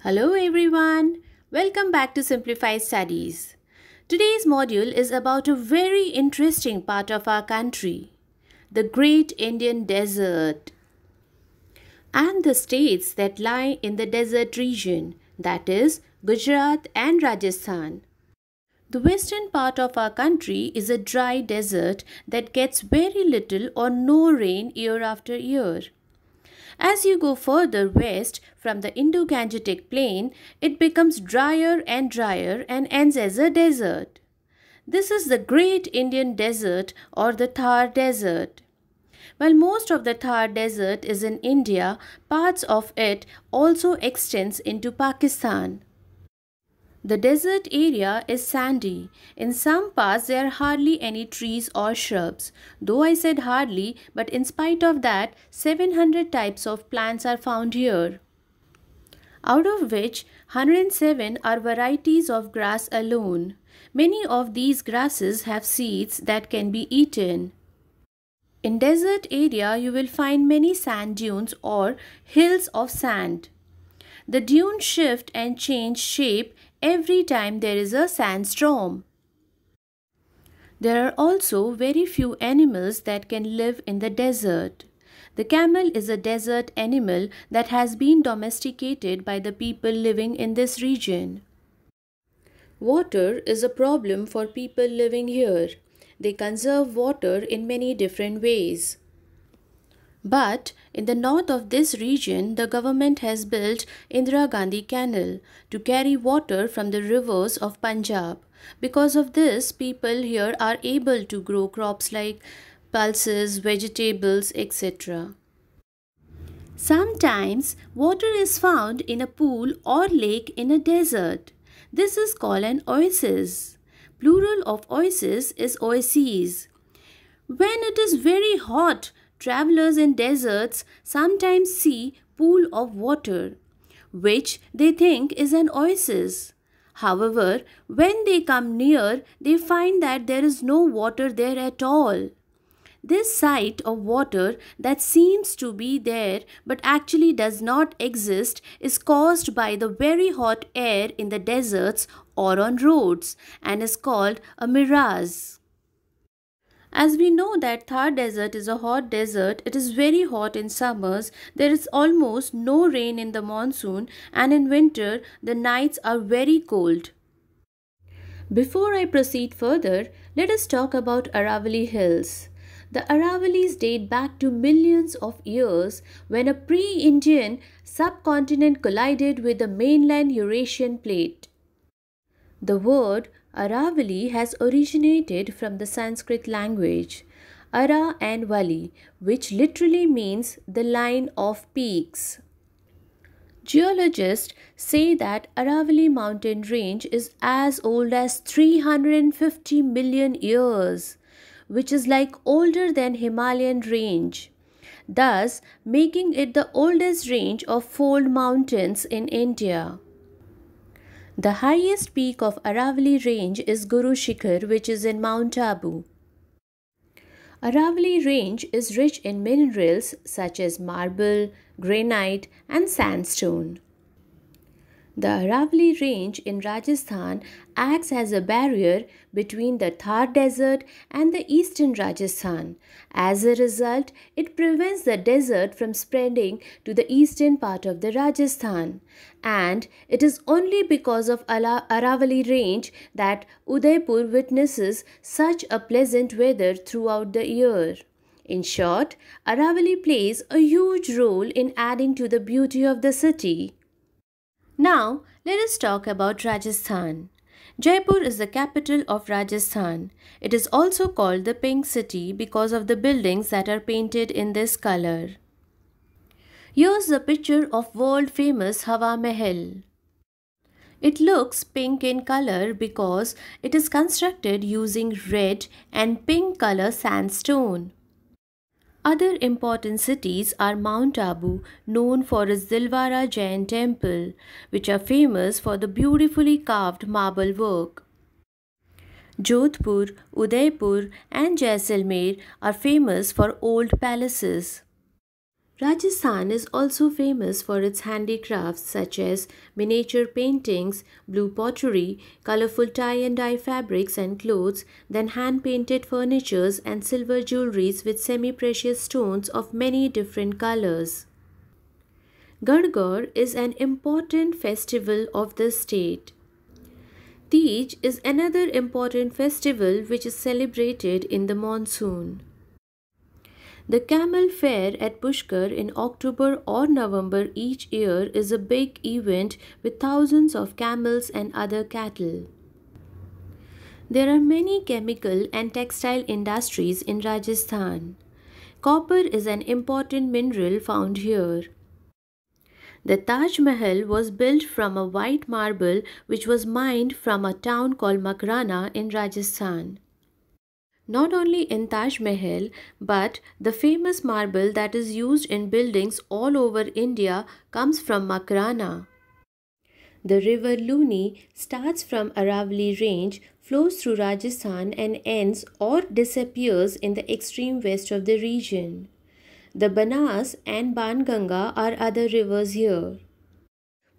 Hello everyone, welcome back to Simplified Studies. Today's module is about a very interesting part of our country, the Great Indian Desert, and the states that lie in the desert region, that is, Gujarat and Rajasthan. The western part of our country is a dry desert that gets very little or no rain year after year. As you go further west from the Indo-Gangetic Plain, it becomes drier and drier and ends as a desert. This is the Great Indian Desert or the Thar Desert. While most of the Thar Desert is in India, parts of it also extends into Pakistan. The desert area is sandy. In some parts, there are hardly any trees or shrubs. Though I said hardly, but in spite of that, 700 types of plants are found here, out of which 107 are varieties of grass alone. Many of these grasses have seeds that can be eaten. In desert area, you will find many sand dunes or hills of sand. The dunes shift and change shape every time there is a sandstorm. There are also very few animals that can live in the desert. The camel is a desert animal that has been domesticated by the people living in this region. Water is a problem for people living here. They conserve water in many different ways. But in the north of this region, the government has built Indira Gandhi Canal to carry water from the rivers of Punjab. Because of this, people here are able to grow crops like pulses, vegetables, etc. Sometimes water is found in a pool or lake in a desert. This is called an oasis. Plural of oasis is oases. When it is very hot, travelers in deserts sometimes see pool of water, which they think is an oasis. However, when they come near, they find that there is no water there at all. This sight of water that seems to be there but actually does not exist is caused by the very hot air in the deserts or on roads and is called a mirage. As we know that Thar Desert is a hot desert, it is very hot in summers, there is almost no rain in the monsoon, and in winter the nights are very cold. Before I proceed further, let us talk about Aravalli Hills. The Aravallis date back to millions of years when a pre-Indian subcontinent collided with the mainland Eurasian plate. The word Aravalli has originated from the Sanskrit language Ara and Vali, which literally means the line of peaks. Geologists say that Aravalli mountain range is as old as 350 million years, which is like older than Himalayan range, thus making it the oldest range of fold mountains in India. The highest peak of Aravalli range is Guru Shikhar, which is in Mount Abu. Aravalli range is rich in minerals such as marble, granite and sandstone. The Aravalli range in Rajasthan acts as a barrier between the Thar Desert and the eastern Rajasthan. As a result, it prevents the desert from spreading to the eastern part of the Rajasthan. And it is only because of Aravalli range that Udaipur witnesses such a pleasant weather throughout the year. In short, Aravalli plays a huge role in adding to the beauty of the city. Now, let us talk about Rajasthan. Jaipur is the capital of Rajasthan. It is also called the Pink City because of the buildings that are painted in this color. Here's a picture of world famous Hawa Mahal. It looks pink in color because it is constructed using red and pink color sandstone. Other important cities are Mount Abu, known for its Dilwara Jain temple, which are famous for the beautifully carved marble work. Jodhpur, Udaipur and Jaisalmer are famous for old palaces. Rajasthan is also famous for its handicrafts such as miniature paintings, blue pottery, colorful tie and dye fabrics and clothes, then hand painted furnitures and silver jewelries with semi precious stones of many different colors. Gargaur is an important festival of the state. Tej is another important festival which is celebrated in the monsoon. The Camel Fair at Pushkar in October or November each year is a big event with thousands of camels and other cattle. There are many chemical and textile industries in Rajasthan. Copper is an important mineral found here. The Taj Mahal was built from a white marble which was mined from a town called Makrana in Rajasthan. Not only in Taj Mahal, but the famous marble that is used in buildings all over India comes from Makrana. The river Luni starts from Aravalli range, flows through Rajasthan and ends or disappears in the extreme west of the region. The Banas and Banganga are other rivers here.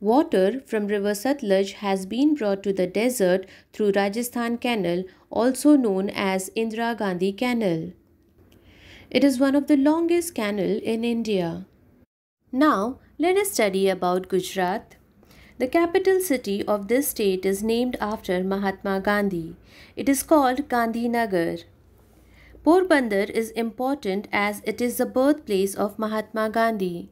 Water from river Satluj has been brought to the desert through Rajasthan Canal, also known as Indira Gandhi Canal. It is one of the longest canal in India. Now, let us study about Gujarat. The capital city of this state is named after Mahatma Gandhi. It is called Gandhinagar. Porbandar is important as it is the birthplace of Mahatma Gandhi.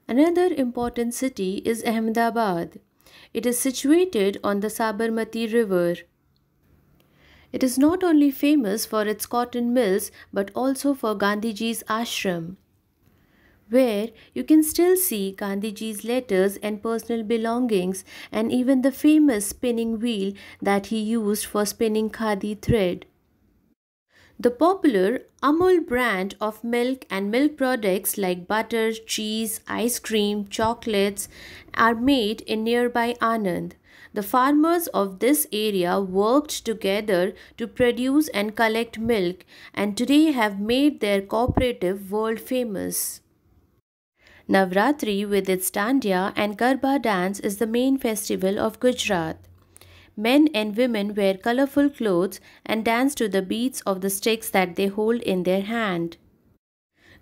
Another important city is Ahmedabad. It is situated on the Sabarmati River. It is not only famous for its cotton mills but also for Gandhiji's ashram, where you can still see Gandhiji's letters and personal belongings and even the famous spinning wheel that he used for spinning khadi thread. The popular Amul brand of milk and milk products like butter, cheese, ice cream, chocolates are made in nearby Anand. The farmers of this area worked together to produce and collect milk and today have made their cooperative world famous. Navratri with its Dandiya and Garba dance is the main festival of Gujarat. Men and women wear colorful clothes and dance to the beats of the sticks that they hold in their hand.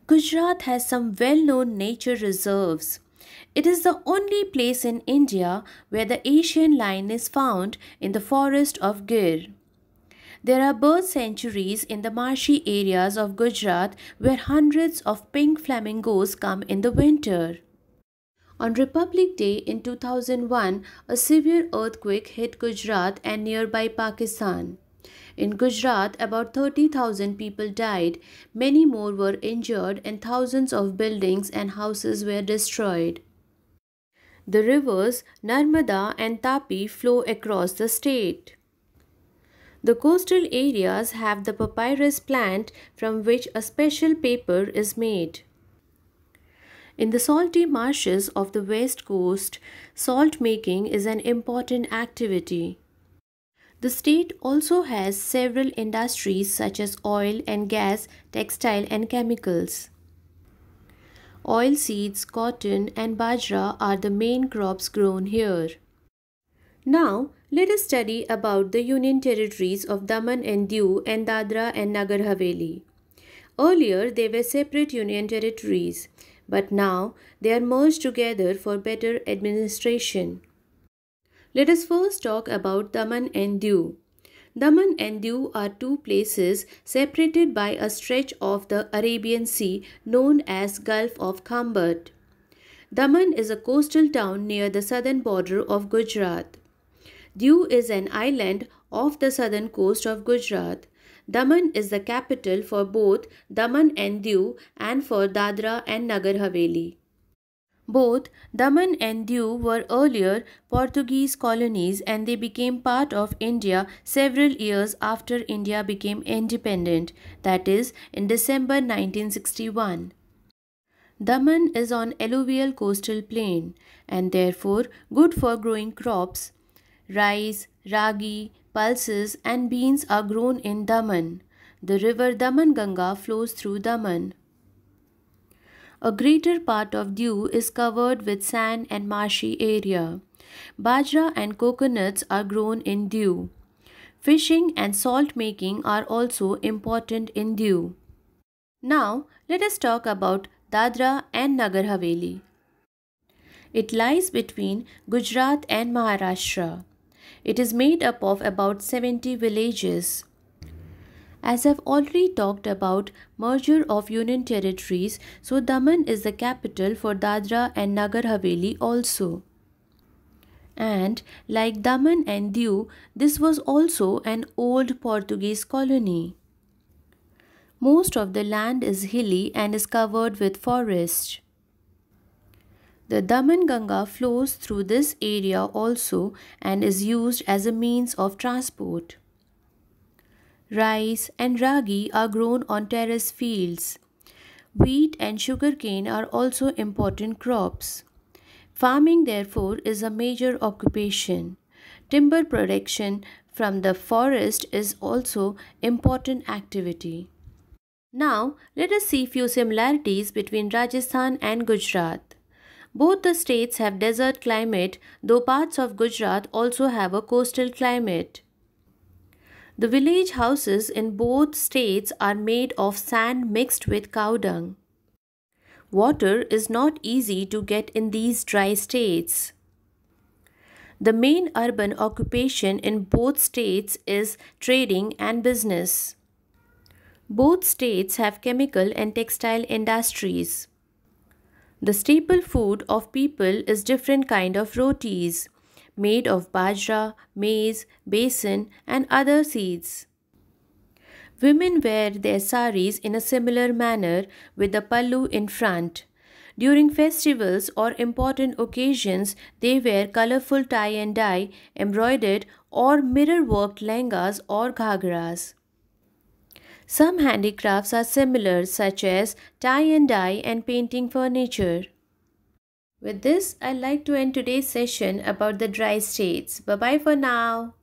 Gujarat has some well-known nature reserves. It is the only place in India where the Asian lion is found in the forest of Gir. There are bird sanctuaries in the marshy areas of Gujarat where hundreds of pink flamingos come in the winter. On Republic Day in 2001, a severe earthquake hit Gujarat and nearby Pakistan. In Gujarat, about 30,000 people died, many more were injured, and thousands of buildings and houses were destroyed. The rivers Narmada and Tapi flow across the state. The coastal areas have the papyrus plant from which a special paper is made. In the salty marshes of the west coast, salt making is an important activity. The state also has several industries such as oil and gas, textile and chemicals. Oilseeds, cotton and bajra are the main crops grown here. Now, let us study about the Union territories of Daman and Diu and Dadra and Nagar Haveli. Earlier, they were separate Union territories, but now they are merged together for better administration. Let us first talk about Daman and Diu. Daman and Diu are two places separated by a stretch of the Arabian Sea known as Gulf of Khambat. Daman is a coastal town near the southern border of Gujarat. Diu is an island off the southern coast of Gujarat. Daman is the capital for both Daman and Diu and for Dadra and Nagar Haveli. Both Daman and Diu were earlier Portuguese colonies and they became part of India several years after India became independent, that is, in December 1961. Daman is on alluvial coastal plain and therefore good for growing crops. Rice, ragi, pulses and beans are grown in Daman. The river Daman Ganga flows through Daman. A greater part of Diu is covered with sand and marshy area. Bajra and coconuts are grown in Diu. Fishing and salt making are also important in Diu. Now, let us talk about Dadra and Nagar Haveli. It lies between Gujarat and Maharashtra. It is made up of about 70 villages. As I've already talked about merger of union territories, so Daman is the capital for Dadra and Nagar Haveli also. And like Daman and Diu, this was also an old Portuguese colony. Most of the land is hilly and is covered with forest. The Daman Ganga flows through this area also and is used as a means of transport. Rice and ragi are grown on terrace fields. Wheat and sugarcane are also important crops. Farming, therefore, is a major occupation. Timber production from the forest is also important activity. Now, let us see few similarities between Rajasthan and Gujarat. Both the states have desert climate, though parts of Gujarat also have a coastal climate. The village houses in both states are made of sand mixed with cow dung. Water is not easy to get in these dry states. The main urban occupation in both states is trading and business. Both states have chemical and textile industries. The staple food of people is different kind of rotis, made of bajra, maize, besan and other seeds. Women wear their saris in a similar manner with the pallu in front. During festivals or important occasions, they wear colorful tie and dye, embroidered or mirror-worked lehengas or ghagras. Some handicrafts are similar, such as tie and dye and painting furniture. With this, I'd like to end today's session about the dry states. Bye-bye for now.